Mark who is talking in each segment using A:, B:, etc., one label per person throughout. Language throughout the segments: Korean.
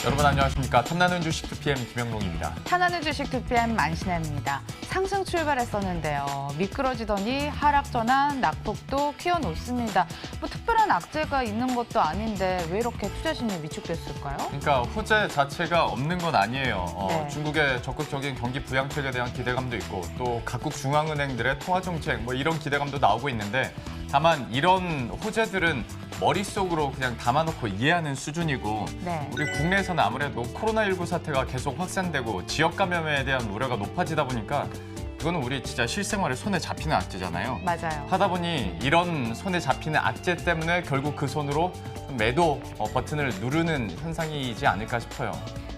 A: 여러분 안녕하십니까. 탐나는 주식 2PM 김영롱입니다.
B: 탐나는 주식 2PM 만신혜입니다. 상승 출발했었는데요. 미끄러지더니 하락 전환, 낙폭도 키워놓습니다. 뭐 특별한 악재가 있는 것도 아닌데 왜 이렇게 투자 심리 위축됐을까요?
A: 그러니까 호재 자체가 없는 건 아니에요.
B: 네.
A: 중국의 적극적인 경기 부양책에 대한 기대감도 있고 또 각국 중앙은행들의 통화 정책 뭐 이런 기대감도 나오고 있는데 다만 이런 호재들은 머릿속으로 그냥 담아놓고 이해하는 수준이고
B: 네.
A: 우리 국내에서는 아무래도 코로나19 사태가 계속 확산되고 지역 감염에 대한 우려가 높아지다 보니까 이거는 우리 진짜 실생활에 손에 잡히는 악재잖아요.
B: 맞아요.
A: 하다 보니 이런 손에 잡히는 악재 때문에 결국 그 손으로 매도 버튼을 누르는 현상이지 않을까 싶어요.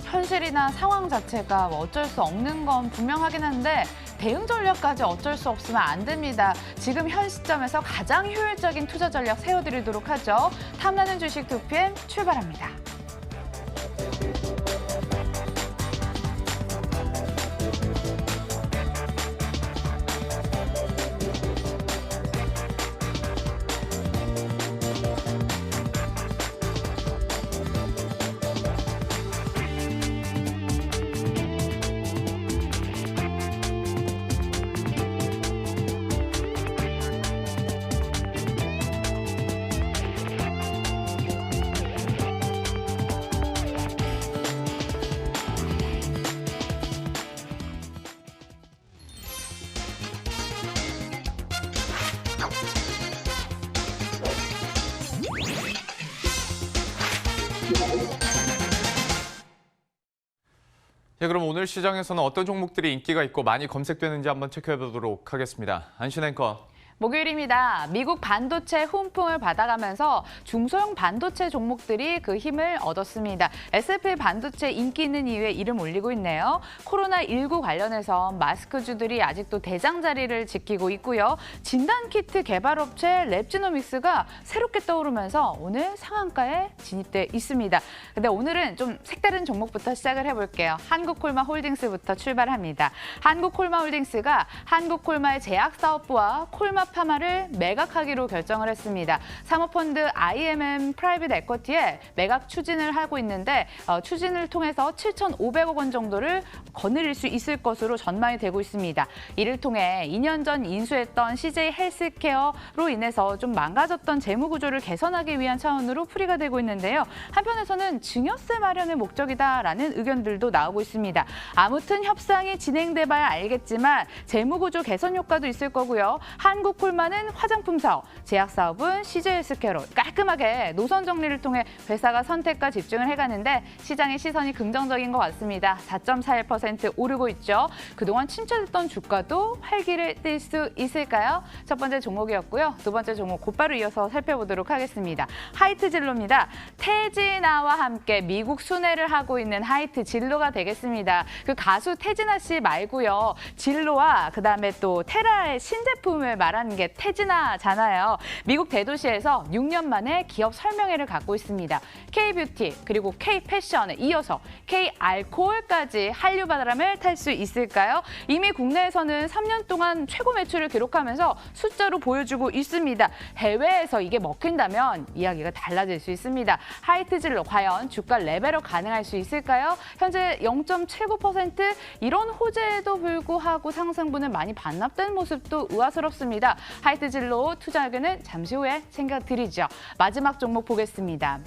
B: 현실이나 상황 자체가 어쩔 수 없는 건 분명하긴 한데 대응 전략까지 어쩔 수 없으면 안 됩니다. 지금 현 시점에서 가장 효율적인 투자 전략 세워드리도록 하죠. 탐나는 주식 2PM 출발합니다.
A: 예, 그럼 오늘 시장에서는 어떤 종목들이 인기가 있고 많이 검색되는지 한번 체크해보도록 하겠습니다. 안신 앵커.
B: 목요일입니다. 미국 반도체 훈풍을 받아가면서 중소형 반도체 종목들이 그 힘을 얻었습니다. S&P 반도체 인기 있는 이유에 이름 올리고 있네요. 코로나19 관련해서 마스크주들이 아직도 대장 자리를 지키고 있고요. 진단키트 개발업체 랩지노믹스가 새롭게 떠오르면서 오늘 상한가에 진입돼 있습니다. 근데 오늘은 좀 색다른 종목부터 시작을 해볼게요. 한국콜마홀딩스부터 출발합니다. 한국콜마홀딩스가 한국콜마의 제약사업부와 콜마 파마를 매각하기로 결정을 했습니다. 사모펀드 IMM 프라이빗 에쿼티에 매각 추진을 하고 있는데 추진을 통해서 7,500억 원 정도를 거느릴 수 있을 것으로 전망이 되고 있습니다. 이를 통해 2년 전 인수했던 CJ 헬스케어로 인해서 좀 망가졌던 재무 구조를 개선하기 위한 차원으로 풀이가 되고 있는데요. 한편에서는 증여세 마련의 목적이다라는 의견들도 나오고 있습니다. 아무튼 협상이 진행돼봐야 알겠지만 재무 구조 개선 효과도 있을 거고요. 한국콜마는 화장품 사업, 제약 사업은 CJ 헬스케어로 깔끔하게 노선 정리를 통해 회사가 선택과 집중을 해가는데 시장의 시선이 긍정적인 것 같습니다. 4.41% 오르고 있죠. 그동안 침체됐던 주가도 활기를 띨 수 있을까요? 첫 번째 종목이었고요. 두 번째 종목 곧바로 이어서 살펴보도록 하겠습니다. 하이트진로입니다. 태진아와 함께 미국 순회를 하고 있는 하이트진로가 되겠습니다. 그 가수 태진아 씨 말고요. 진로와 그다음에 또 테라의 신제품을 말하는 게 태진아잖아요. 미국 대도시에서 6년 만에 기업 설명회를 갖고 있습니다. K뷰티 그리고 K패션에 이어서 K알코올까지 한류 바람을 탈 수 있을까요? 이미 국내에서는 3년 동안 최고 매출을 기록하면서 숫자로 보여주고 있습니다. 해외에서 이게 먹힌다면 이야기가 달라질 수 있습니다. 하이트진로 과연 주가 레벨업 가능할 수 있을까요? 현재 0.79% 이런 호재에도 불구하고 상승분을 많이 반납된 모습도 의아스럽습니다. 하이트진로 투자 의견은 잠시 후에 챙겨드리죠. 마지막 종목 보겠습니다.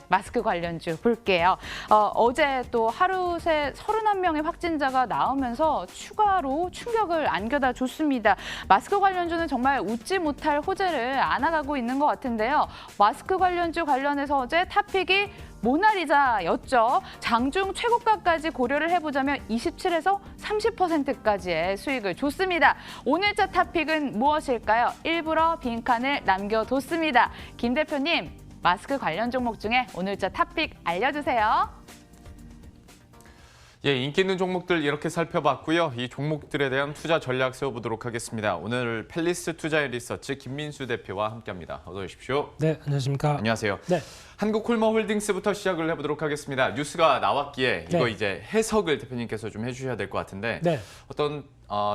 B: 마스크 관련주 볼게요. 어제 또 하루 새 31명의 확진자가 나오면서 추가로 충격을 안겨다 줬습니다. 마스크 관련주는 정말 웃지 못할 호재를 안아가고 있는 것 같은데요. 마스크 관련주 관련해서 어제 탑픽이 모나리자였죠. 장중 최고가까지 고려를 해보자면 27에서 30%까지의 수익을 줬습니다. 오늘자 탑픽은 무엇일까요? 일부러 빈칸을 남겨뒀습니다. 김 대표님, 마스크 관련 종목 중에 오늘자 탑픽 알려주세요.
A: 예, 인기 있는 종목들 이렇게 살펴봤고요. 이 종목들에 대한 투자 전략 세워보도록 하겠습니다. 오늘 펠리스 투자의 리서치 김민수 대표와 함께합니다. 어서 오십시오.
C: 네, 안녕하십니까.
A: 안녕하세요.
C: 네.
A: 한국콜마홀딩스부터 시작을 해보도록 하겠습니다. 뉴스가 나왔기에 이거
C: 네.
A: 이제 해석을 대표님께서 좀 해주셔야 될 것 같은데
C: 네.
A: 어떤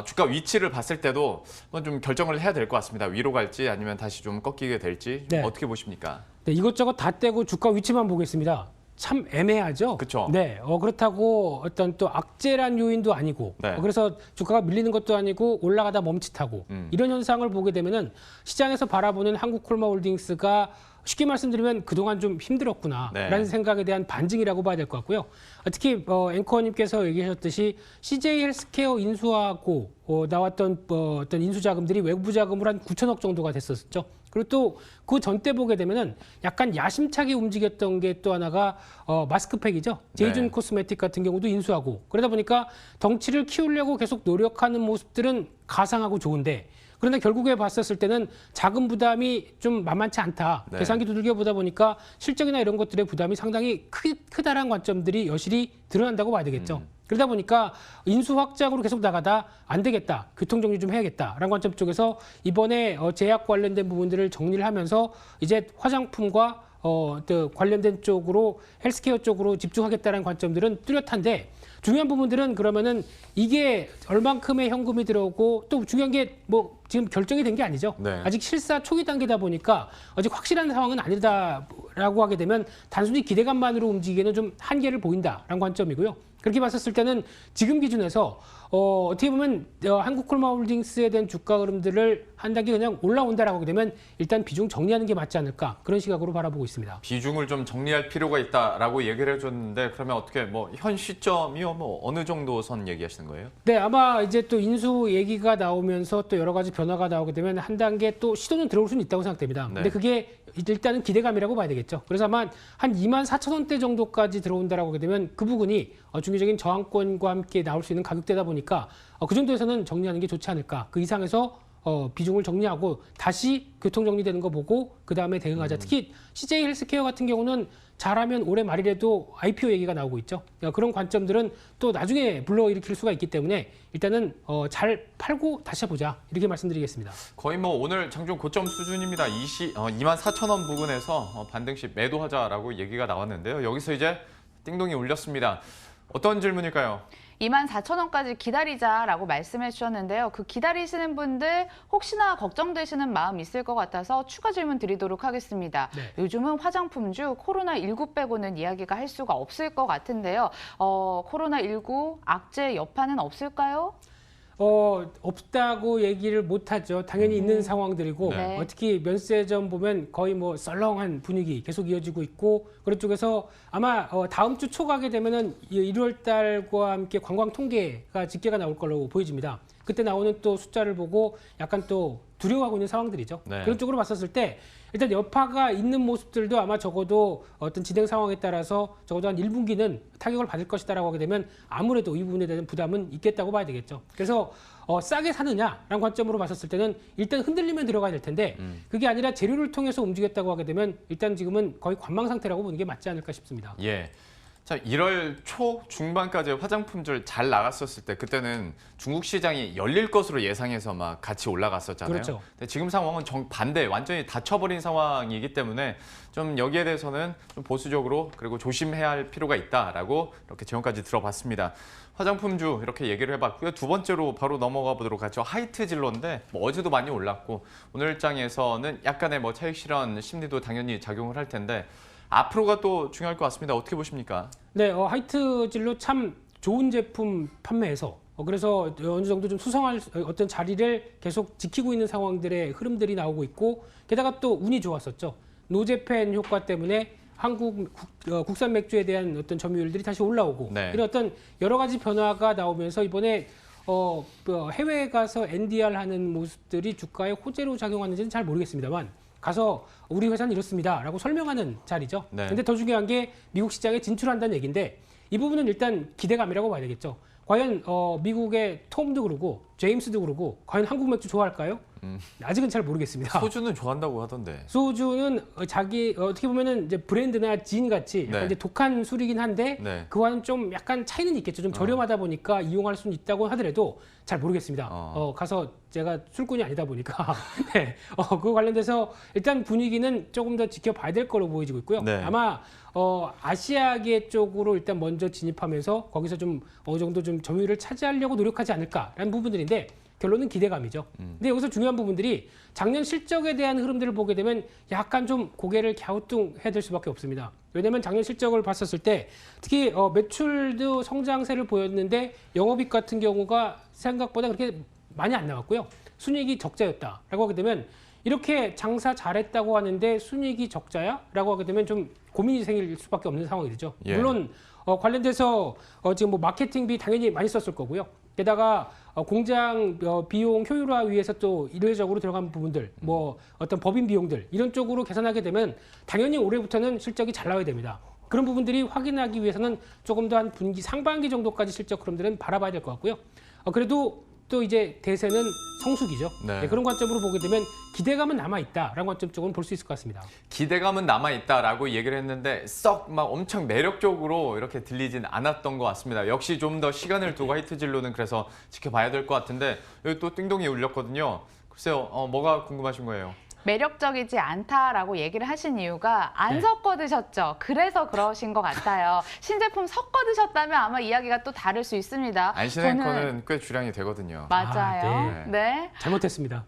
A: 주가 위치를 봤을 때도 한번 좀 결정을 해야 될 것 같습니다. 위로 갈지 아니면 다시 좀 꺾이게 될지
C: 네.
A: 어떻게 보십니까?
C: 네, 이것저것 다 떼고 주가 위치만 보겠습니다. 참 애매하죠.
A: 그쵸.
C: 네, 그렇다고 어떤 또 악재란 요인도 아니고,
A: 네.
C: 그래서 주가가 밀리는 것도 아니고 올라가다 멈칫하고 이런 현상을 보게 되면은 시장에서 바라보는 한국콜마홀딩스가 쉽게 말씀드리면 그동안 좀 힘들었구나라는
A: 네.
C: 생각에 대한 반증이라고 봐야 될 것 같고요. 특히 앵커님께서 얘기하셨듯이 CJ 헬스케어 인수하고 나왔던 어떤 인수 자금들이 외부 자금으로 한 9천억 정도가 됐었죠. 그리고 또 그 전때 보게 되면은 약간 야심차게 움직였던 게 또 하나가 마스크팩이죠. 제이준
A: 네.
C: 코스메틱 같은 경우도 인수하고 그러다 보니까 덩치를 키우려고 계속 노력하는 모습들은 가상하고 좋은데 그런데 결국에 봤었을 때는 자금 부담이 좀 만만치 않다.
A: 네.
C: 계산기 두들겨 보다 보니까 실적이나 이런 것들의 부담이 상당히 크다라는 관점들이 여실히 드러난다고 봐야 되겠죠. 그러다 보니까 인수 확장으로 계속 나가다 안 되겠다. 교통정리 좀 해야겠다라는 관점 쪽에서 이번에 제약 관련된 부분들을 정리를 하면서 이제 화장품과 또 관련된 쪽으로 헬스케어 쪽으로 집중하겠다는 관점들은 뚜렷한데 중요한 부분들은 그러면은 이게 얼만큼의 현금이 들어오고 또 중요한 게 뭐 지금 결정이 된 게 아니죠.
A: 네.
C: 아직 실사 초기 단계다 보니까 아직 확실한 상황은 아니다라고 하게 되면 단순히 기대감만으로 움직이기에는 좀 한계를 보인다라는 관점이고요. 그렇게 봤었을 때는 지금 기준에서 어떻게 보면 한국콜마홀딩스에 대한 주가 흐름들을 한 단계 그냥 올라온다라고 하게 되면 일단 비중 정리하는 게 맞지 않을까 그런 시각으로 바라보고 있습니다.
A: 비중을 좀 정리할 필요가 있다라고 얘기를 해줬는데 그러면 어떻게 뭐 현 시점이요 뭐 어느 정도 선 얘기하시는 거예요?
C: 네, 아마 이제 또 인수 얘기가 나오면서 또 여러 가지 변화가 나오게 되면 한 단계 또 시도는 들어올 수는 있다고 생각됩니다.
A: 네.
C: 근데 그게 일단은 기대감이라고 봐야 되겠죠. 그래서 아마 한 24,000원대 정도까지 들어온다라고 하게 되면 그 부분이 중기적인 저항권과 함께 나올 수 있는 가격대다 보니까 그 정도에서는 정리하는 게 좋지 않을까. 그 이상에서 비중을 정리하고 다시 교통 정리되는 거 보고 그 다음에 대응하자. 특히 CJ 헬스케어 같은 경우는 잘하면 올해 말이라도 IPO 얘기가 나오고 있죠. 그런 관점들은 또 나중에 불러일으킬 수가 있기 때문에 일단은 잘 팔고 다시 해보자 이렇게 말씀드리겠습니다.
A: 거의 뭐 오늘 장중 고점 수준입니다. 24,000원 부근에서 반등시 매도하자라고 얘기가 나왔는데요. 여기서 이제 띵동이 울렸습니다. 어떤 질문일까요?
B: 24,000원까지 기다리자라고 말씀해 주셨는데요. 그 기다리시는 분들 혹시나 걱정되시는 마음 있을 것 같아서 추가 질문 드리도록 하겠습니다.
C: 네.
B: 요즘은 화장품주 코로나19 빼고는 이야기가 할 수가 없을 것 같은데요. 코로나19 악재 여파는 없을까요?
C: 없다고 얘기를 못하죠. 당연히 있는 상황들이고
A: 네.
C: 특히 면세점 보면 거의 뭐 썰렁한 분위기 계속 이어지고 있고 그런 쪽에서 아마 다음 주 초 가게 되면은 1월 달과 함께 관광 통계가 집계가 나올 걸로 보여집니다. 그때 나오는 또 숫자를 보고 약간 또 두려워하고 있는 상황들이죠.
A: 네.
C: 그런 쪽으로 봤었을 때 일단 여파가 있는 모습들도 아마 적어도 어떤 진행 상황에 따라서 적어도 한 1분기는 타격을 받을 것이다라고 하게 되면 아무래도 이 부분에 대한 부담은 있겠다고 봐야 되겠죠. 그래서 싸게 사느냐라는 관점으로 봤었을 때는 일단 흔들리면 들어가야 될 텐데 그게 아니라 재료를 통해서 움직였다고 하게 되면 일단 지금은 거의 관망 상태라고 보는 게 맞지 않을까 싶습니다.
A: 예. 자, 1월 초 중반까지 화장품들 잘 나갔었을 때 그때는 중국 시장이 열릴 것으로 예상해서 막 같이 올라갔었잖아요.
C: 그렇죠.
A: 근데 지금 상황은 정반대, 완전히 닫혀버린 상황이기 때문에 좀 여기에 대해서는 좀 보수적으로 그리고 조심해야 할 필요가 있다라고 이렇게 제언까지 들어봤습니다. 화장품주 이렇게 얘기를 해봤고요. 두 번째로 바로 넘어가 보도록 하죠. 하이트 진로인데 뭐 어제도 많이 올랐고 오늘 장에서는 약간의 뭐 차익 실현 심리도 당연히 작용을 할 텐데 앞으로가 또 중요할 것 같습니다. 어떻게 보십니까?
C: 네, 하이트 진로 참 좋은 제품 판매해서 그래서 어느 정도 좀 수성할 어떤 자리를 계속 지키고 있는 상황들의 흐름들이 나오고 있고 게다가 또 운이 좋았었죠. 노제팬 효과 때문에 한국 국산 맥주에 대한 어떤 점유율들이 다시 올라오고
A: 네.
C: 이런 어떤 여러 가지 변화가 나오면서 이번에 해외에 가서 NDR 하는 모습들이 주가에 호재로 작용하는지는 잘 모르겠습니다만 가서 우리 회사는 이렇습니다라고 설명하는 자리죠.
A: 네.
C: 근데 더 중요한 게 미국 시장에 진출한다는 얘기인데 이 부분은 일단 기대감이라고 봐야 되겠죠. 과연 미국의 톰도 그러고 제임스도 그러고 과연 한국 맥주 좋아할까요? 아직은 잘 모르겠습니다.
A: 소주는 좋아한다고 하던데.
C: 소주는 자기 어떻게 보면은 이제 브랜드나 진 같이 약간
A: 네.
C: 이제 독한 술이긴 한데
A: 네.
C: 그와는 좀 약간 차이는 있겠죠. 좀 저렴하다 보니까 이용할 수는 있다고 하더라도 잘 모르겠습니다. 가서 제가 술꾼이 아니다 보니까 네. 그거 관련돼서 일단 분위기는 조금 더 지켜봐야 될 거로 보여지고 있고요.
A: 네.
C: 아마 아시아계 쪽으로 일단 먼저 진입하면서 거기서 좀 어느 정도 좀 점유율을 차지하려고 노력하지 않을까라는 부분들인데 결론은 기대감이죠. 근데 여기서 중요한 부분들이 작년 실적에 대한 흐름들을 보게 되면 약간 좀 고개를 갸우뚱해야 될 수밖에 없습니다. 왜냐하면 작년 실적을 봤었을 때 특히 매출도 성장세를 보였는데 영업이익 같은 경우가 생각보다 그렇게 많이 안 나왔고요. 순이익이 적자였다라고 하게 되면 이렇게 장사 잘했다고 하는데 순이익이 적자야?라고 하게 되면 좀 고민이 생길 수밖에 없는 상황이 되죠.
A: 예.
C: 물론 관련돼서 지금 뭐 마케팅비 당연히 많이 썼을 거고요. 게다가 공장 비용 효율화 위해서 또 일회적으로 들어간 부분들, 뭐 어떤 법인 비용들 이런 쪽으로 계산하게 되면 당연히 올해부터는 실적이 잘 나와야 됩니다. 그런 부분들이 확인하기 위해서는 조금 더 한 분기 상반기 정도까지 실적 흐름들은 바라봐야 될 것 같고요. 그래도 또 이제 대세는 성수기죠.
A: 네.
C: 네, 그런 관점으로 보게 되면 기대감은 남아있다라는 관점 쪽은 볼 수 있을 것 같습니다.
A: 기대감은 남아있다라고 얘기를 했는데 썩 막 엄청 매력적으로 이렇게 들리진 않았던 것 같습니다. 역시 좀 더 시간을 두고 화이트진로는 그래서 지켜봐야 될 것 같은데 여기 또 띵동이 울렸거든요. 글쎄요, 뭐가 궁금하신 거예요?
B: 매력적이지 않다라고 얘기를 하신 이유가 안 섞어 드셨죠. 그래서 그러신 것 같아요. 신제품 섞어 드셨다면 아마 이야기가 또 다를 수 있습니다.
A: 안신앵커는 꽤 주량이 되거든요.
B: 맞아요. 네.
C: 잘못했습니다.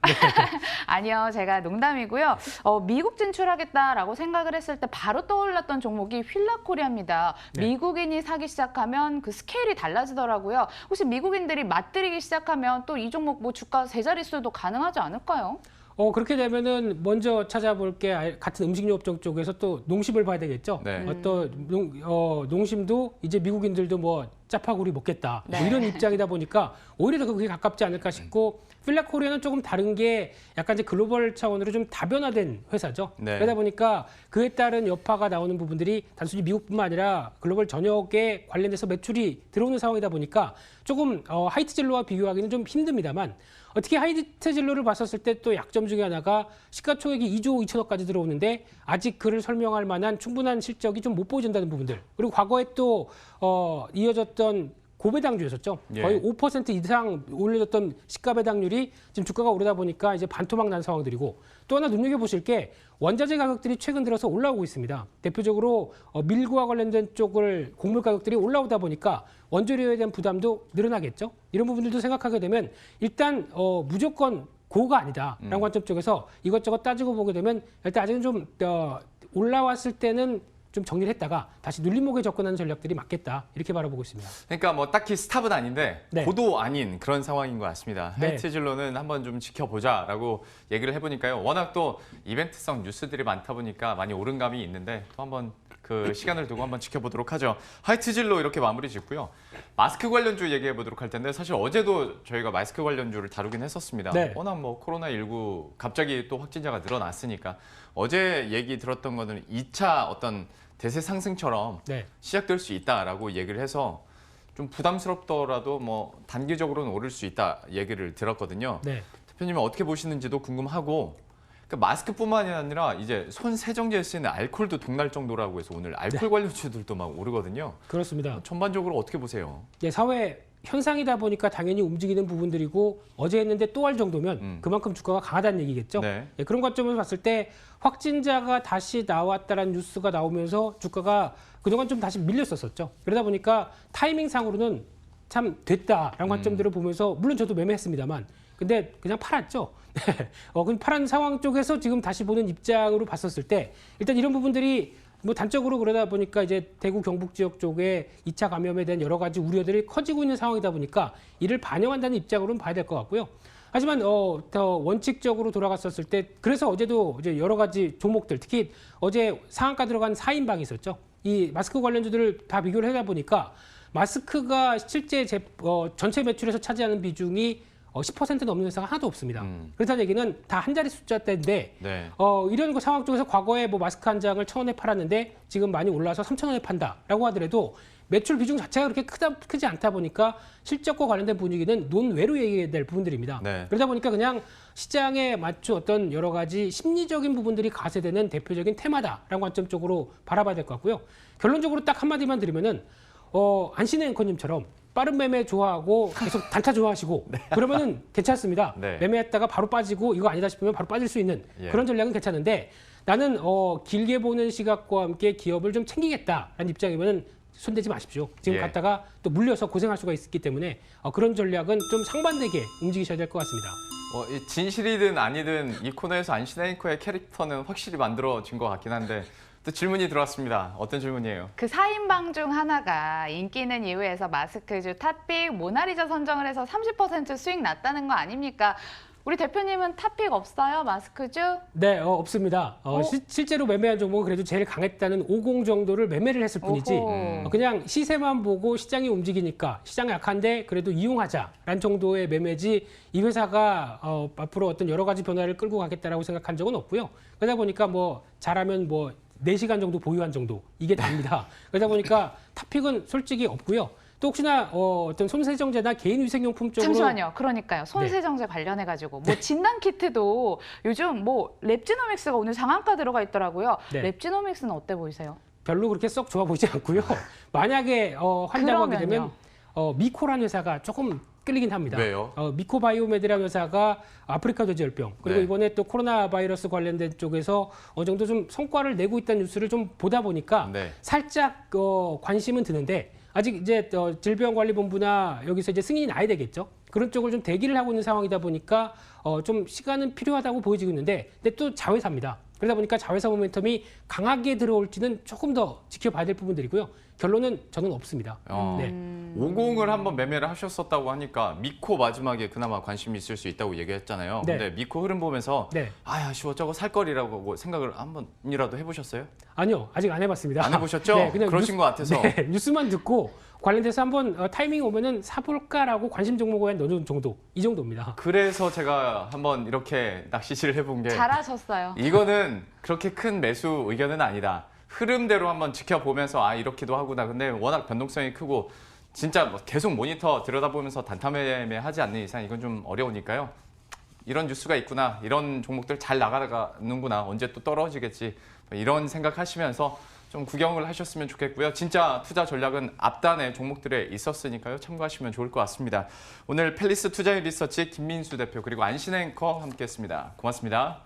B: 아니요, 제가 농담이고요. 미국 진출하겠다라고 생각을 했을 때 바로 떠올랐던 종목이 휠라코리아입니다.
C: 네.
B: 미국인이 사기 시작하면 그 스케일이 달라지더라고요. 혹시 미국인들이 맛들이기 시작하면 또 이 종목 뭐 주가 세 자릿수도 가능하지 않을까요?
C: 그렇게 되면은 먼저 찾아볼 게 같은 음식료 업종 쪽에서 또 농심을 봐야 되겠죠.
A: 네.
C: 어떤 농심도 이제 미국인들도 뭐 짜파구리 먹겠다 뭐
B: 네.
C: 이런 입장이다 보니까 오히려 더 그게 가깝지 않을까 싶고 필라코리아는 조금 다른 게 약간 이제 글로벌 차원으로 좀 다변화된 회사죠.
A: 네.
C: 그러다 보니까 그에 따른 여파가 나오는 부분들이 단순히 미국뿐만 아니라 글로벌 전역에 관련돼서 매출이 들어오는 상황이다 보니까 조금 하이트진로와 비교하기는 좀 힘듭니다만 특히 하이트진로를 봤었을 때 또 약점 중에 하나가 시가총액이 2조 2천억까지 들어오는데 아직 그를 설명할 만한 충분한 실적이 좀 못 보여준다는 부분들 그리고 과거에 또 이어졌던 고배당주였었죠.
A: 예.
C: 거의 5% 이상 올려졌던 시가 배당률이 지금 주가가 오르다 보니까 이제 반토막 난 상황들이고 또 하나 눈여겨보실 게 원자재 가격들이 최근 들어서 올라오고 있습니다. 대표적으로 밀고와 관련된 쪽을 곡물 가격들이 올라오다 보니까 원재료에 대한 부담도 늘어나겠죠. 이런 부분들도 생각하게 되면 일단 무조건 고가 아니다라는 관점 쪽에서 이것저것 따지고 보게 되면 일단 아직은 좀 올라왔을 때는 좀 정리를 했다가 다시 눌림목에 접근하는 전략들이 맞겠다 이렇게 바라보고 있습니다.
A: 그러니까 뭐 딱히 스탑은 아닌데
C: 네.
A: 고도 아닌 그런 상황인 것 같습니다.
C: 네.
A: 하이트진로는 한번 좀 지켜보자라고 얘기를 해보니까요. 워낙 또 이벤트성 뉴스들이 많다 보니까 많이 오른 감이 있는데 또 한번 그 시간을 두고 한번 지켜보도록 하죠. 하이트진로 이렇게 마무리 짓고요. 마스크 관련주 얘기해 보도록 할 텐데 사실 어제도 저희가 마스크 관련주를 다루긴 했었습니다.
C: 네.
A: 워낙 뭐 코로나19 갑자기 또 확진자가 늘어났으니까 어제 얘기 들었던 거는 2차 어떤 대세 상승처럼
C: 네.
A: 시작될 수 있다라고 얘기를 해서 좀 부담스럽더라도 뭐 단기적으로는 오를 수 있다 얘기를 들었거든요.
C: 네.
A: 대표님은 어떻게 보시는지도 궁금하고 그러니까 마스크뿐만이 아니라 이제 손 세정제에 쓰이는 알코올도 동날 정도라고 해서 오늘 알코올 관련주들도 막 오르거든요.
C: 그렇습니다.
A: 전반적으로 어떻게 보세요?
C: 예, 사회 현상이다 보니까 당연히 움직이는 부분들이고 어제 했는데 또 할 정도면 그만큼 주가가 강하다는 얘기겠죠.
A: 네.
C: 예, 그런 관점에서 봤을 때 확진자가 다시 나왔다라는 뉴스가 나오면서 주가가 그동안 좀 다시 밀렸었죠. 그러다 보니까 타이밍상으로는 참 됐다라는 관점들을 보면서 물론 저도 매매했습니다만 근데 그냥 팔았죠. 그럼 팔은 상황 쪽에서 지금 다시 보는 입장으로 봤었을 때 일단 이런 부분들이 뭐 단적으로 그러다 보니까 이제 대구 경북 지역 쪽에 2차 감염에 대한 여러 가지 우려들이 커지고 있는 상황이다 보니까 이를 반영한다는 입장으로는 봐야 될 것 같고요. 하지만 더 원칙적으로 돌아갔었을 때 그래서 어제도 이제 여러 가지 종목들 특히 어제 상한가 들어간 4인방이 있었죠. 이 마스크 관련주들을 다 비교를 하다 보니까 마스크가 실제 전체 매출에서 차지하는 비중이 10% 넘는 회사가 하나도 없습니다. 그렇다는 얘기는 다 한 자리 숫자대인데
A: 네.
C: 이런 거 상황 쪽에서 과거에 뭐 마스크 한 장을 1,000원에 팔았는데 지금 많이 올라서 3,000원에 판다라고 하더라도 매출 비중 자체가 그렇게 크지 않다 보니까 실적과 관련된 분위기는 논외로 얘기해야 될 부분들입니다.
A: 네.
C: 그러다 보니까 그냥 시장에 맞춘 어떤 여러 가지 심리적인 부분들이 가세되는 대표적인 테마다라는 관점 쪽으로 바라봐야 될 것 같고요. 결론적으로 딱 한마디만 드리면은 안신의 앵커님처럼 빠른 매매 좋아하고 계속 단타 좋아하시고 그러면은 괜찮습니다.
A: 네.
C: 매매했다가 바로 빠지고 이거 아니다 싶으면 바로 빠질 수 있는
A: 예.
C: 그런 전략은 괜찮은데 나는 길게 보는 시각과 함께 기업을 좀 챙기겠다라는 입장이면은 손대지 마십시오. 지금
A: 예.
C: 갔다가 또 물려서 고생할 수가 있기 때문에 그런 전략은 좀 상반되게 움직이셔야 될 것 같습니다.
A: 이 진실이든 아니든 이 코너에서 안신의 앵커의 캐릭터는 확실히 만들어진 것 같긴 한데 또 질문이 들어왔습니다. 어떤 질문이에요?
B: 그 4인방 중 하나가 인기 있는 이유에서 마스크주 탑픽 모나리자 선정을 해서 30% 수익 났다는 거 아닙니까? 우리 대표님은 탑픽 없어요? 마스크주?
C: 네, 없습니다. 실제로 매매한 종목은 그래도 제일 강했다는 50 정도를 매매를 했을 뿐이지
B: 오호.
C: 그냥 시세만 보고 시장이 움직이니까 시장이 약한데 그래도 이용하자라는 정도의 매매지 이 회사가 앞으로 어떤 여러 가지 변화를 끌고 가겠다라고 생각한 적은 없고요. 그러다 보니까 뭐 잘하면 뭐 4시간 정도 보유한 정도 이게 답니다. 그러다 보니까 탑픽은 솔직히 없고요. 또 혹시나 어떤 손세정제나 개인위생용품 쪽으로
B: 잠시만요. 그러니까요. 손세정제 관련해가지고 뭐 진단 키트도 요즘 뭐 랩지노믹스가 오늘 상한가 들어가 있더라고요.
C: 네.
B: 랩지노믹스는 어때 보이세요?
C: 별로 그렇게 썩 좋아 보이지 않고요. 만약에 한다고 하게 되면
B: 그러면요.
C: 미코라는 회사가 조금 끌리긴 합니다.
A: 왜요?
C: 미코바이오메드라는 회사가 아프리카 돼지열병 그리고
A: 네.
C: 이번에 또 코로나 바이러스 관련된 쪽에서 어느 정도 좀 성과를 내고 있다는 뉴스를 좀 보다 보니까
A: 네.
C: 살짝 관심은 드는데 아직 이제 질병관리본부나 여기서 이제 승인이 나야 되겠죠. 그런 쪽을 좀 대기를 하고 있는 상황이다 보니까 좀 시간은 필요하다고 보여지고 있는데 근데 또 자회사입니다. 그러다 보니까 자회사 모멘텀이 강하게 들어올지는 조금 더 지켜봐야 될 부분들이고요. 결론은 저는 없습니다. 네.
A: 50을 한번 매매를 하셨었다고 하니까 미코 마지막에 그나마 관심이 있을 수 있다고 얘기했잖아요.
C: 네.
A: 근데 미코 흐름 보면서
C: 네.
A: 아쉬워 저거 살 거리라고 생각을 한 번이라도 해보셨어요?
C: 아니요, 아직 안 해봤습니다.
A: 안 해보셨죠?
C: 네, 그냥
A: 그러신 것 같아서.
C: 네, 뉴스만 듣고 관련돼서 한번 타이밍 오면은 사볼까라고 관심 종목에 넣는 정도, 이 정도입니다.
A: 그래서 제가 한번 이렇게 낚시질을 해본 게
B: 잘하셨어요.
A: 이거는 그렇게 큰 매수 의견은 아니다. 흐름대로 한번 지켜보면서 이렇게도 하구나. 근데 워낙 변동성이 크고 진짜 뭐 계속 모니터 들여다보면서 단타 매매하지 않는 이상 이건 좀 어려우니까요. 이런 뉴스가 있구나. 이런 종목들 잘 나가는구나. 언제 또 떨어지겠지. 이런 생각하시면서 좀 구경을 하셨으면 좋겠고요. 진짜 투자 전략은 앞단의 종목들에 있었으니까요. 참고하시면 좋을 것 같습니다. 오늘 펠리스 투자인 리서치 김민수 대표 그리고 안신 앵커 함께했습니다. 고맙습니다.